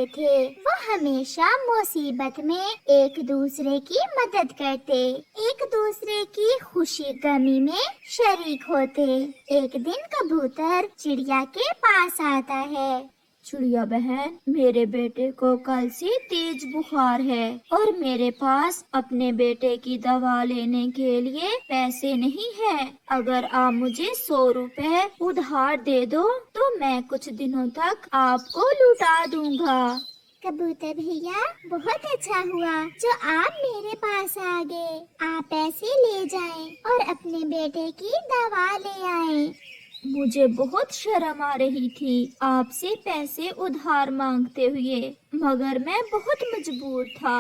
थे। वो हमेशा मुसीबत में एक दूसरे की मदद करते, एक दूसरे की खुशी गमी में शरीक होते। एक दिन कबूतर चिड़िया के पास आता है। चिड़िया बहन, मेरे बेटे को कल से तेज बुखार है और मेरे पास अपने बेटे की दवा लेने के लिए पैसे नहीं है। अगर आप मुझे 100 रुपए उधार दे दो तो मैं कुछ दिनों तक आपको लौटा दूंगा। कबूतर भैया, बहुत अच्छा हुआ जो आप मेरे पास आ गए। आप पैसे ले जाएं और अपने बेटे की दवा ले आएं। मुझे बहुत शर्म आ रही थी आपसे पैसे उधार मांगते हुए, मगर मैं बहुत मजबूर था।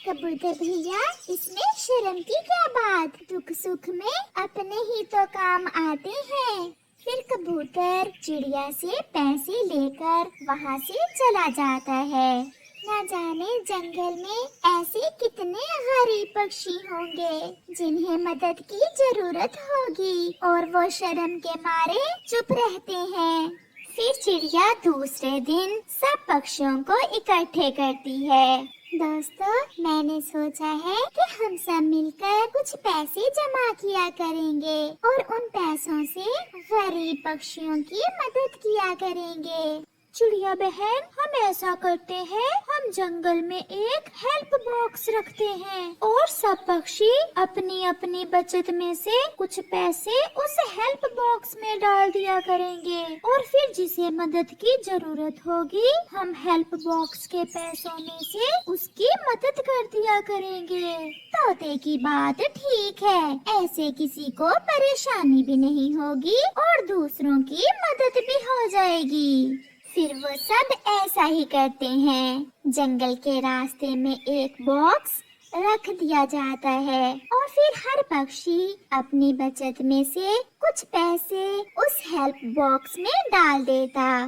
कबूतर भैया, इसमें शर्म की क्या बात, दुख सुख में अपने ही तो काम आते हैं। फिर कबूतर चिड़िया से पैसे लेकर वहाँ से चला जाता है। न जाने जंगल में ऐसे कितने गरीब पक्षी होंगे जिन्हें मदद की जरूरत होगी और वो शर्म के मारे चुप रहते हैं। फिर चिड़िया दूसरे दिन सब पक्षियों को इकट्ठे करती है। दोस्तों, मैंने सोचा है कि हम सब मिलकर कुछ पैसे जमा किया करेंगे और उन पैसों से गरीब पक्षियों की मदद किया करेंगे। चिड़िया बहन, हम ऐसा करते हैं, हम जंगल में एक हेल्प बॉक्स रखते हैं और सब पक्षी अपनी अपनी बचत में से कुछ पैसे उस हेल्प बॉक्स में डाल दिया करेंगे और फिर जिसे मदद की जरूरत होगी हम हेल्प बॉक्स के पैसों में से उसकी मदद कर दिया करेंगे। तोते की बात ठीक है, ऐसे किसी को परेशानी भी नहीं होगी और दूसरों की मदद भी हो जाएगी। फिर वो सब ऐसा ही करते हैं। जंगल के रास्ते में एक बॉक्स रख दिया जाता है और फिर हर पक्षी अपनी बचत में से कुछ पैसे उस हेल्प बॉक्स में डाल देता।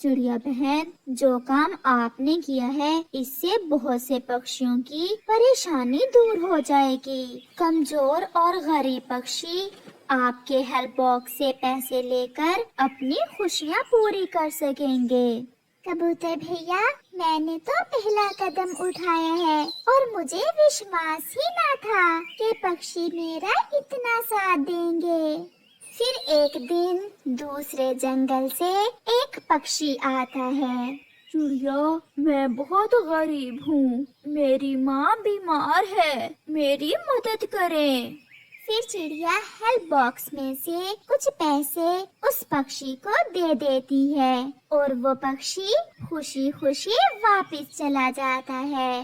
चिड़िया बहन, जो काम आपने किया है इससे बहुत से पक्षियों की परेशानी दूर हो जाएगी। कमजोर और गरीब पक्षी आपके हेल्प बॉक्स से पैसे लेकर अपनी खुशियाँ पूरी कर सकेंगे। कबूतर भैया, मैंने तो पहला कदम उठाया है और मुझे विश्वास ही ना था कि पक्षी मेरा इतना साथ देंगे। फिर एक दिन दूसरे जंगल से एक पक्षी आता है। चिड़िया, मैं बहुत गरीब हूँ, मेरी माँ बीमार है, मेरी मदद करें। फिर चिड़िया हेल्प बॉक्स में से कुछ पैसे उस पक्षी को दे देती है और वो पक्षी खुशी खुशी वापस चला जाता है।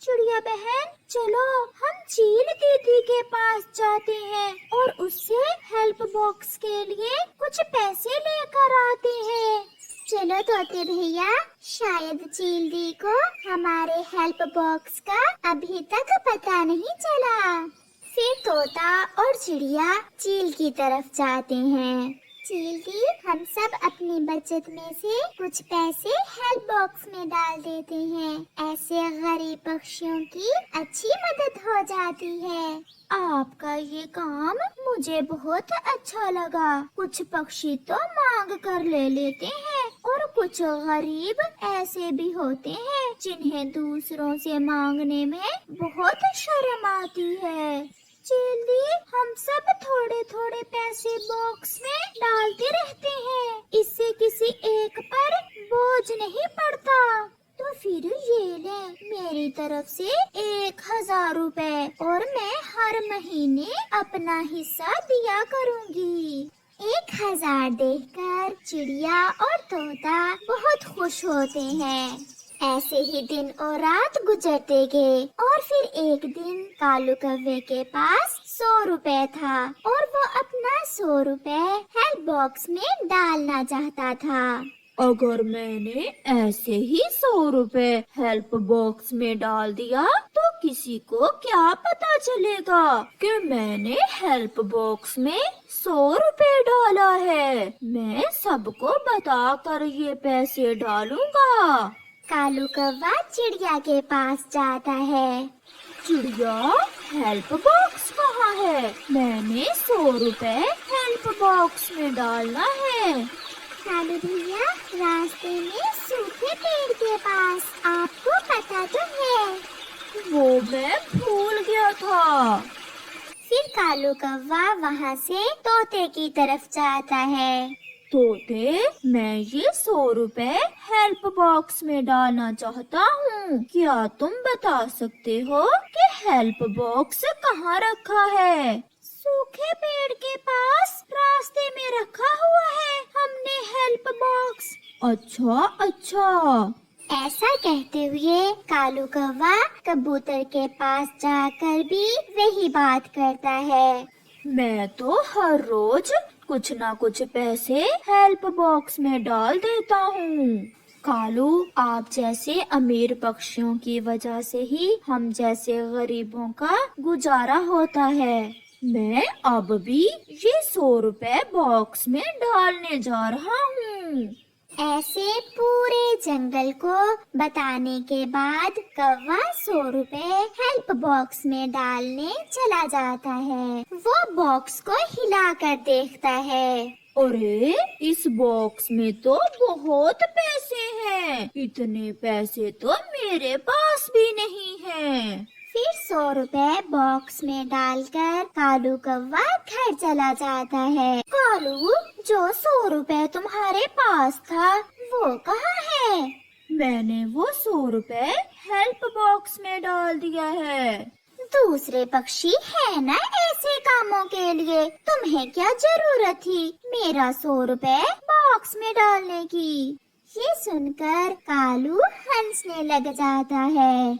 चिड़िया बहन, चलो हम चील दीदी के पास जाते हैं और उससे हेल्प बॉक्स के लिए कुछ पैसे लेकर आते हैं। चलो तोते भैया, शायद चील दी को हमारे हेल्प बॉक्स का अभी तक पता नहीं चला। फिर तोता और चिड़िया चील की तरफ जाते हैं। चील दी, हम सब अपनी बचत में से कुछ पैसे हेल्प बॉक्स में डाल देते हैं, ऐसे गरीब पक्षियों की अच्छी मदद हो जाती है। आपका ये काम मुझे बहुत अच्छा लगा। कुछ पक्षी तो मांग कर ले लेते हैं और कुछ गरीब ऐसे भी होते हैं जिन्हें दूसरों से मांगने में बहुत शर्म आती है। चील दी, हम सब थोड़े थोड़े पैसे बॉक्स में डालते रहते हैं, इससे किसी एक पर बोझ नहीं पड़ता। तो फिर ये ले मेरी तरफ से 1000 रुपए और मैं हर महीने अपना हिस्सा दिया करूँगी। 1000 देखकर चिड़िया और तोता बहुत खुश होते हैं। ऐसे ही दिन और रात गुजरते गए और फिर एक दिन कालू कौवे के पास 100 रुपए था और वो अपना 100 रुपए हेल्प बॉक्स में डालना चाहता था। अगर मैंने ऐसे ही 100 रुपए हेल्प बॉक्स में डाल दिया तो किसी को क्या पता चलेगा कि मैंने हेल्प बॉक्स में 100 रुपए डाला है। मैं सबको बता कर ये पैसे डालूंगा। कालू कौवा चिड़िया के पास जाता है। चिड़िया, हेल्प बॉक्स कहाँ है? मैंने 100 रुपए हेल्प बॉक्स में डालना है। कालू भैया रास्ते में सूखे पेड़ के पास कालू कौवा वहाँ से तोते की तरफ जाता है। तोते, मैं ये 100 रुपए हेल्प बॉक्स में डालना चाहता हूँ। क्या तुम बता सकते हो कि हेल्प बॉक्स कहाँ रखा है? सूखे पेड़ के पास रास्ते में रखा हुआ है हमने हेल्प बॉक्स। अच्छा अच्छा। ऐसा कहते हुए कालू कौवा कबूतर के पास जाकर भी वही बात करता है। मैं तो हर रोज कुछ ना कुछ पैसे हेल्प बॉक्स में डाल देता हूँ। कालू, आप जैसे अमीर पक्षियों की वजह से ही हम जैसे गरीबों का गुजारा होता है। मैं अब भी ये 100 रुपए बॉक्स में डालने जा रहा हूँ। ऐसे पूरे जंगल को बताने के बाद कौवा 100 रुपए हेल्प बॉक्स में डालने चला जाता है। वो बॉक्स को हिलाकर देखता है। अरे, इस बॉक्स में तो बहुत पैसे हैं। इतने पैसे तो मेरे पास भी नहीं हैं। फिर 100 रुपए बॉक्स में डालकर कालू कौवा घर चला जाता है। कालू, जो 100 रुपए तुम्हारे पास था वो कहाँ है? मैंने वो 100 रुपए हेल्प बॉक्स में डाल दिया है। दूसरे पक्षी है ना ऐसे कामों के लिए, तुम्हें क्या जरूरत थी मेरा 100 रुपए बॉक्स में डालने की? ये सुनकर कालू हंसने लग जाता है।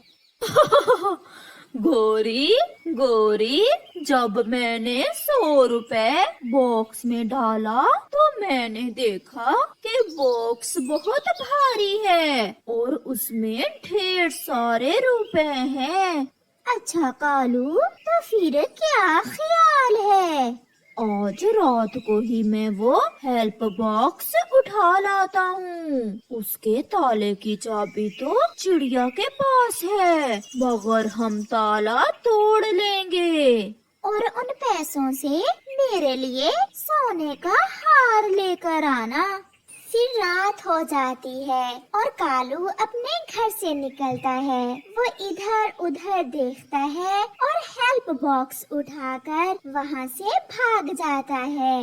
गोरी गोरी, जब मैंने 100 रुपए बॉक्स में डाला तो मैंने देखा कि बॉक्स बहुत भारी है और उसमें ढेर सारे रुपए हैं। अच्छा कालू, तो फिर क्या ख्याल है? आज रात को ही मैं वो हेल्प बॉक्स उठा लाता हूँ। उसके ताले की चाबी तो चिड़िया के पास है, मगर हम ताला तोड़ लेंगे। और उन पैसों से मेरे लिए सोने का हार लेकर आना। फिर रात हो जाती है और कालू अपने घर से निकलता है। वो इधर उधर देखता है और हेल्प बॉक्स उठाकर वहाँ से भाग जाता है।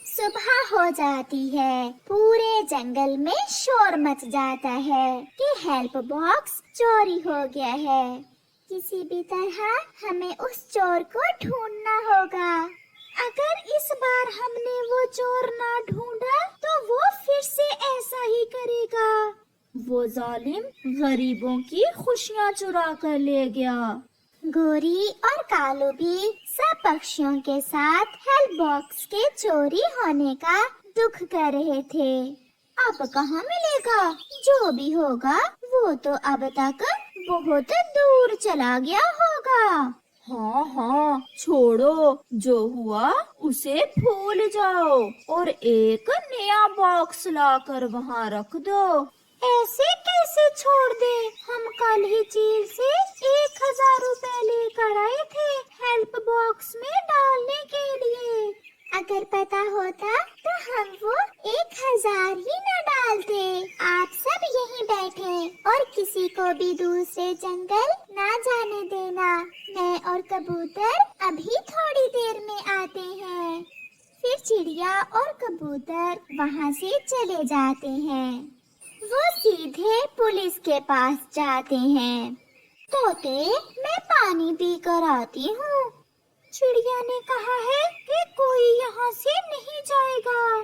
सुबह हो जाती है। पूरे जंगल में शोर मच जाता है कि हेल्प बॉक्स चोरी हो गया है। किसी भी तरह हमें उस चोर को ढूंढना होगा। अगर इस बार हमने वो चोर ना ढूंढा तो वो फिर से ऐसा ही करेगा। वो जालिम गरीबों की खुशियाँ चुरा कर ले गया। गोरी और कालू भी सब पक्षियों के साथ हेल्प बॉक्स के चोरी होने का दुख कर रहे थे। अब कहाँ मिलेगा? जो भी होगा वो तो अब तक बहुत दूर चला गया होगा। हाँ हाँ, छोड़ो, जो हुआ उसे भूल जाओ और एक नया बॉक्स लाकर वहाँ रख दो। ऐसे कैसे छोड़ दे? हम कल ही चील से 1000 रुपए लेकर आए थे हेल्प बॉक्स में डालने के लिए। अगर पता होता तो हम वो 1000 ही न डालते। आप सब यहीं बैठे और किसी को भी दूसरे जंगल ना जाने देना। मैं और कबूतर अभी थोड़ी देर में आते हैं। फिर चिड़िया और कबूतर वहाँ से चले जाते हैं। वो सीधे पुलिस के पास जाते हैं। तोते, मैं पानी पी कर आती हूँ। चिड़िया ने कहा है कि कोई यहाँ से नहीं जाएगा।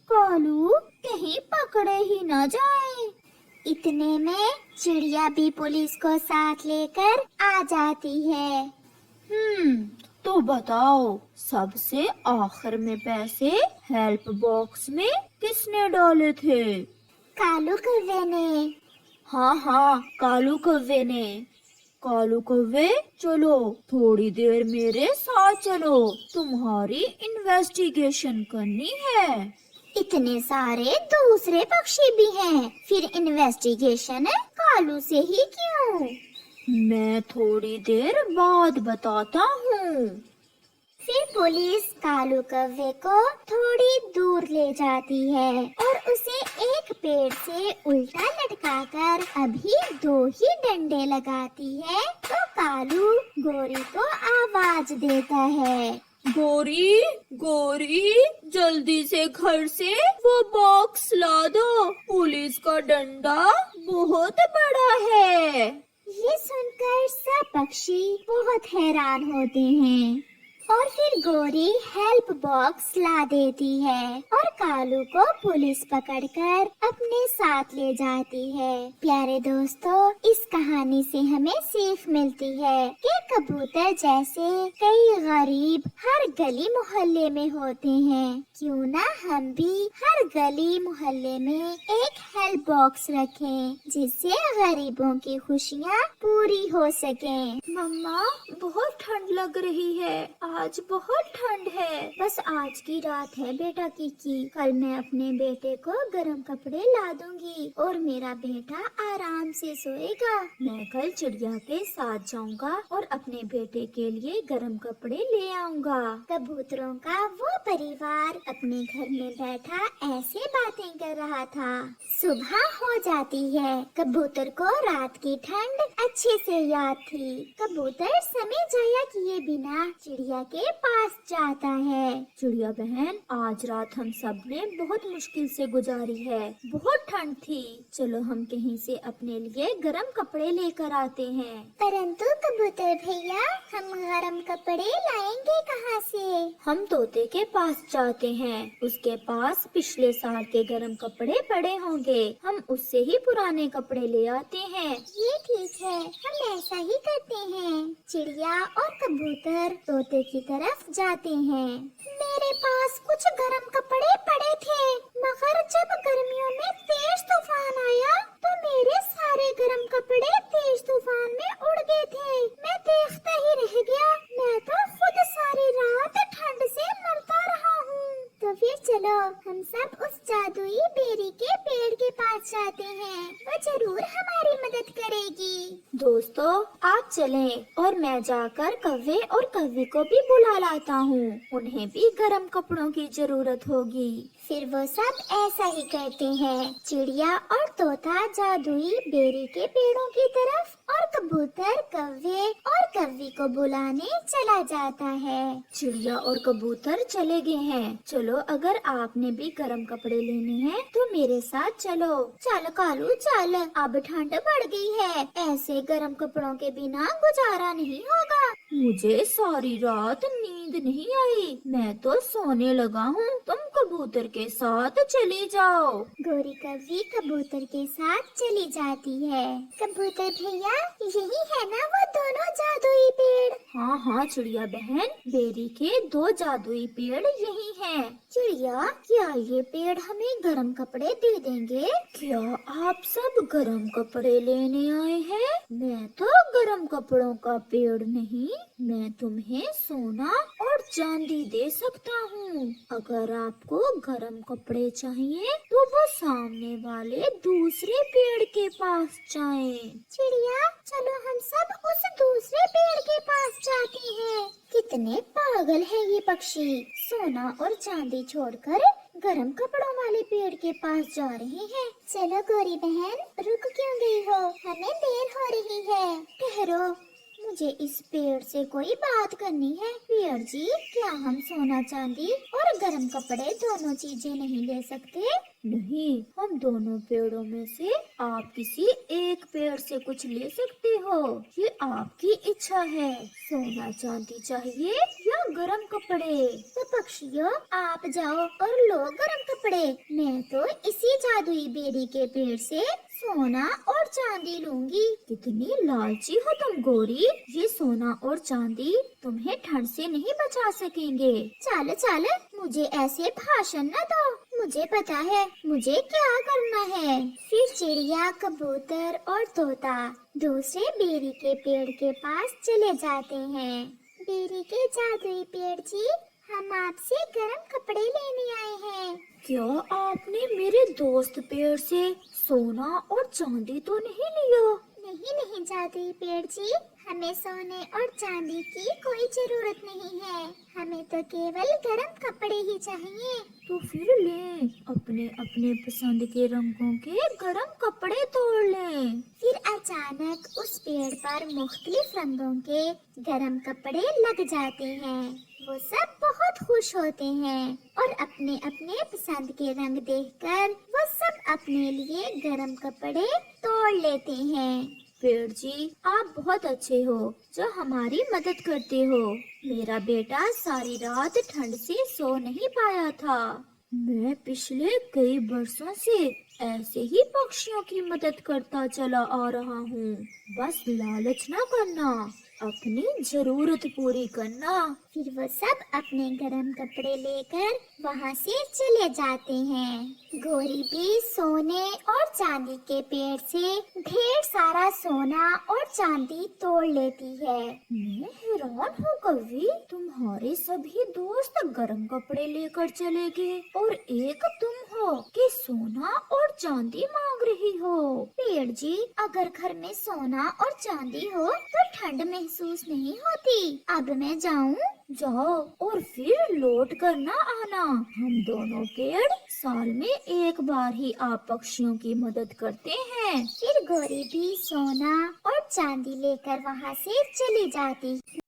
कालू, कहीं पकड़े ही न जाए। इतने में चिड़िया भी पुलिस को साथ लेकर आ जाती है। तो बताओ, सबसे आखिर में पैसे हेल्प बॉक्स में किसने डाले थे? कालू कौवे ने। हाँ हाँ, कालू कौवे ने। कालू कौवे, चलो थोड़ी देर मेरे साथ चलो, तुम्हारी इन्वेस्टिगेशन करनी है। इतने सारे दूसरे पक्षी भी हैं, फिर इन्वेस्टिगेशन कालू से ही क्यों? मैं थोड़ी देर बाद बताता हूँ। फिर पुलिस कालू कौवे को थोड़ी दूर ले जाती है और उसे एक पेड़ से उल्टा लटकाकर अभी 2 ही डंडे लगाती है तो कालू गोरी को आवाज देता है। गोरी, गोरी, जल्दी से घर से वो बॉक्स ला दो, पुलिस का डंडा बहुत बड़ा है। ये सुनकर सब पक्षी बहुत हैरान होते हैं और फिर गोरी हेल्प बॉक्स ला देती है और कालू को पुलिस पकड़कर अपने साथ ले जाती है। प्यारे दोस्तों, इस कहानी से हमें सीख मिलती है कि कबूतर जैसे कई गरीब हर गली मोहल्ले में होते हैं। क्यों ना हम भी हर गली मोहल्ले में एक हेल्प बॉक्स रखें, जिससे गरीबों की खुशियाँ पूरी हो सकें। मम्मा, बहुत ठंड लग रही है, आज बहुत ठंड है। बस आज की रात है बेटा की, कल मैं अपने बेटे को गर्म कपड़े ला दूंगी और मेरा बेटा आराम से सोएगा। मैं कल चिड़िया के साथ जाऊंगा और अपने बेटे के लिए गर्म कपड़े ले आऊंगा। कबूतरों का वो परिवार अपने घर में बैठा ऐसे बातें कर रहा था। सुबह हो जाती है। कबूतर को रात की ठंड अच्छे से याद थी। कबूतर समय जाया किए बिना चिड़िया के पास जाता है। चिड़िया बहन, आज रात हम सब ने बहुत मुश्किल से गुजारी है, बहुत ठंड थी। चलो हम कहीं से अपने लिए गर्म कपड़े लेकर आते हैं। परंतु कबूतर भैया, हम गर्म कपड़े लाएंगे कहाँ से? हम तोते के पास जाते हैं, उसके पास पिछले साल के गर्म कपड़े पड़े होंगे, हम उससे ही पुराने कपड़े ले आते हैं। ये ठीक है, हम ऐसा ही करते हैं। चिड़िया और कबूतर तोते की तरफ जाते हैं। मेरे पास कुछ गर्म कपड़े पड़े थे, मगर जब गर्मियों में तेज तूफान आया तो मेरे सारे गर्म कपड़े तेज तूफान में उड़ गए थे। मैं देखता ही रह गया। मैं तो खुद सारी रात ठंड से मरता रहा हूँ। तो फिर चलो हम सब उस जादुई बेरी के पेड़ के पास जाते हैं, वो जरूर हमारी मदद करेगी। दोस्तों, आप चलें और मैं जाकर कव्वे और कव्वी को भी बुला लाता हूँ, उन्हें भी गर्म कपड़ों की जरूरत होगी। फिर वो सब ऐसा ही करते हैं। चिड़िया और तोता जादुई बेरी के पेड़ों की तरफ और कबूतर कव्वे और कव्वी को बुलाने चला जाता है। चिड़िया और कबूतर चले गए हैं। चलो, अगर आपने भी गर्म कपड़े लेने हैं तो मेरे साथ चलो। चल कालू चल, अब ठंड बढ़ गई है, ऐसे गर्म कपड़ों के बिना गुजारा नहीं होगा। मुझे सारी रात नींद नहीं आई, मैं तो सोने लगा हूँ, तुम कबूतर के साथ चली जाओ। गोरी कव्वी कबूतर के साथ चली जाती है। कबूतर भैया, यही है ना वो दोनों जादुई पेड़? हाँ हाँ चिड़िया बहन, बेरी के 2 जादुई पेड़ यही हैं। चिड़िया, क्या ये पेड़ हमें गर्म कपड़े दे देंगे? क्या आप सब गर्म कपड़े लेने आए हैं? मैं तो गर्म कपड़ों का पेड़ नहीं, मैं तुम्हें सोना और चांदी दे सकता हूँ। अगर आपको गर्म कपड़े चाहिए तो वो सामने वाले दूसरे पेड़ के पास जाएं। चिड़िया, चलो हम सब उस दूसरे पेड़ के पास जाते हैं। कितने पागल है ये पक्षी, सोना और चांदी छोड़कर गर्म कपड़ों वाले पेड़ के पास जा रहे हैं। चलो गोरी बहन, रुक क्यों गई हो? हमें देर हो रही है। ठहरो, मुझे इस पेड़ से कोई बात करनी है। पेड़ जी, क्या हम सोना चांदी और गर्म कपड़े दोनों चीजें नहीं ले सकते? नहीं, हम दोनों पेड़ों में से आप किसी एक पेड़ से कुछ ले सकते हो, ये आपकी इच्छा है। सोना चांदी चाहिए या गर्म कपड़े? तो पक्षियों, आप जाओ और लो गर्म कपड़े। मैं तो इसी जादुई बेरी के पेड़ से सोना और चांदी लूंगी। कितनी लालची हो तुम गोरी, ये सोना और चांदी तुम्हें ठंड से नहीं बचा सकेंगे। चल चल, मुझे ऐसे भाषण न दो, मुझे पता है मुझे क्या करना है। फिर चिड़िया, कबूतर और तोता दूसरे बेरी के पेड़ के पास चले जाते हैं। बेरी के जादुई पेड़ जी, हम आपसे गर्म कपड़े लेने आए हैं। क्या आपने मेरे दोस्त पेड़ से सोना और चांदी तो नहीं लिया? नहीं नहीं चौधरी पेड़ जी, हमें सोने और चांदी की कोई जरूरत नहीं है। हमें तो केवल गर्म कपड़े ही चाहिए। तो फिर ले, अपने अपने पसंद के रंगों के गरम कपड़े तोड़ ले। फिर अचानक उस पेड़ पर मुख्तलिफ रंगों के गरम कपड़े लग जाते हैं। वो सब बहुत खुश होते हैं और अपने अपने पसंद के रंग देखकर वो सब अपने लिए गरम कपड़े तोड़ लेते हैं। पेड़ जी, आप बहुत अच्छे हो जो हमारी मदद करते हो। मेरा बेटा सारी रात ठंड से सो नहीं पाया था। मैं पिछले कई बरसों से ऐसे ही पक्षियों की मदद करता चला आ रहा हूँ। बस लालच ना करना, अपनी जरूरत पूरी करना। फिर वो सब अपने गरम कपड़े लेकर वहाँ से चले जाते हैं। गोरी भी सोने और चांदी के पेड़ से ढेर सारा सोना और चांदी तोड़ लेती है। मैं हैरान हूँ कवि, तुम्हारे सभी दोस्त गरम कपड़े लेकर चले गए और एक तुम हो कि सोना और चांदी मांग रही हो। पेड़ जी, अगर घर में सोना और चांदी हो तो ठंड महसूस नहीं होती। अब मैं जाऊँ? जाओ और फिर लौट कर ना आना। हम दोनों पेड़ साल में एक बार ही आप पक्षियों की मदद करते हैं। फिर गोरी भी सोना और चांदी लेकर वहाँ से चली जाती।